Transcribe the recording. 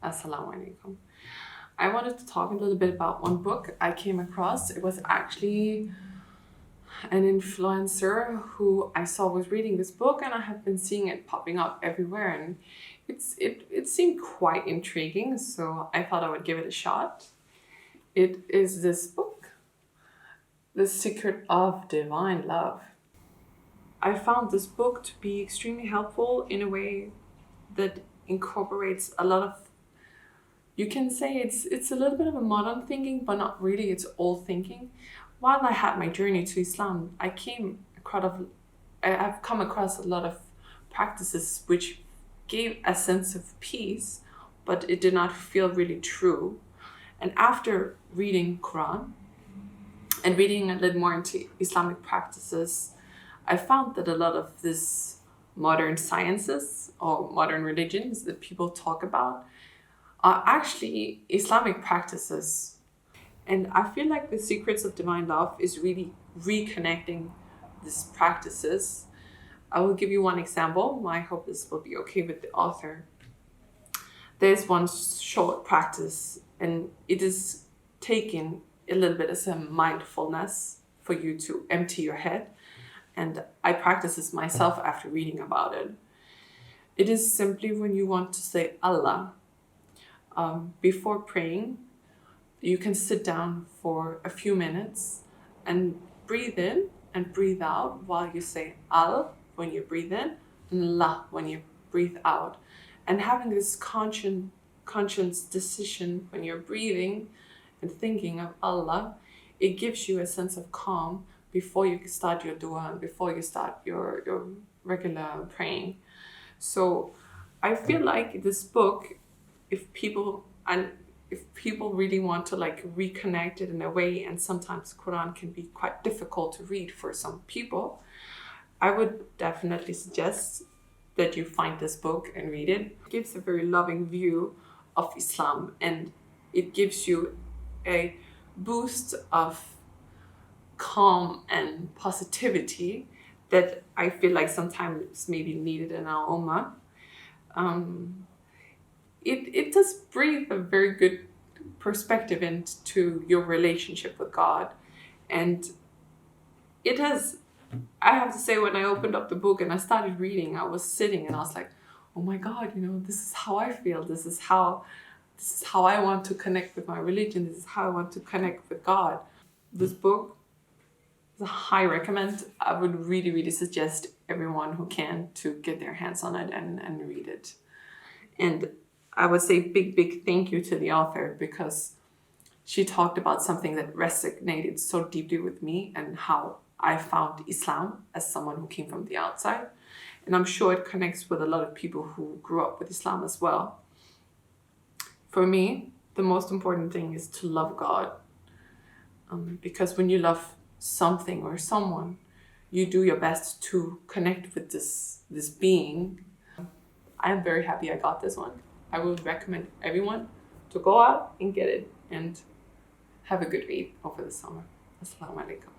Assalamu alaikum. I wanted to talk a little bit about one book I came across. It was actually an influencer who I saw was reading this book, and I have been seeing it popping up everywhere, and it seemed quite intriguing, so I thought I would give it a shot. It is this book, The Secret of Divine Love. I found this book to be extremely helpful in a way that incorporates a lot of, you can say it's a little bit of a modern thinking, but not really, it's old thinking. While I had my journey to Islam, I've come across a lot of practices which gave a sense of peace, but it did not feel really true. And after reading Quran and reading a little more into Islamic practices, I found that a lot of this modern sciences or modern religions that people talk about are actually Islamic practices. And I feel like the secrets of divine love is really reconnecting these practices. I will give you one example. I hope this will be okay with the author. There's one short practice, and it is taken a little bit as a mindfulness for you to empty your head. And I practice this myself after reading about it. It is simply when you want to say Allah. Before praying, you can sit down for a few minutes and breathe in and breathe out while you say Al when you breathe in and La when you breathe out. And having this conscious decision when you're breathing and thinking of Allah, it gives you a sense of calm before you start your dua and before you start your regular praying. So I feel like this book, if people really want to like reconnect it in a way, and sometimes Quran can be quite difficult to read for some people, I would definitely suggest that you find this book and read it. It gives a very loving view of Islam, and it gives you a boost of calm and positivity that I feel like sometimes maybe needed in our ummah. It does breathe a very good perspective into your relationship with God. And it has, I have to say, when I opened up the book and I started reading, I was sitting and I was like, oh my God, this is how I feel. This is how I want to connect with my religion. This is how I want to connect with God. This book is a high recommend. I would really, really suggest everyone who can to get their hands on it and read it. And I would say big thank you to the author, because she talked about something that resonated so deeply with me and how I found Islam as someone who came from the outside. And I'm sure it connects with a lot of people who grew up with Islam as well. For me, the most important thing is to love God. Because when you love something or someone, you do your best to connect with this being. I am very happy I got this one. I would recommend everyone to go out and get it and have a good read over the summer. Assalamu alaikum.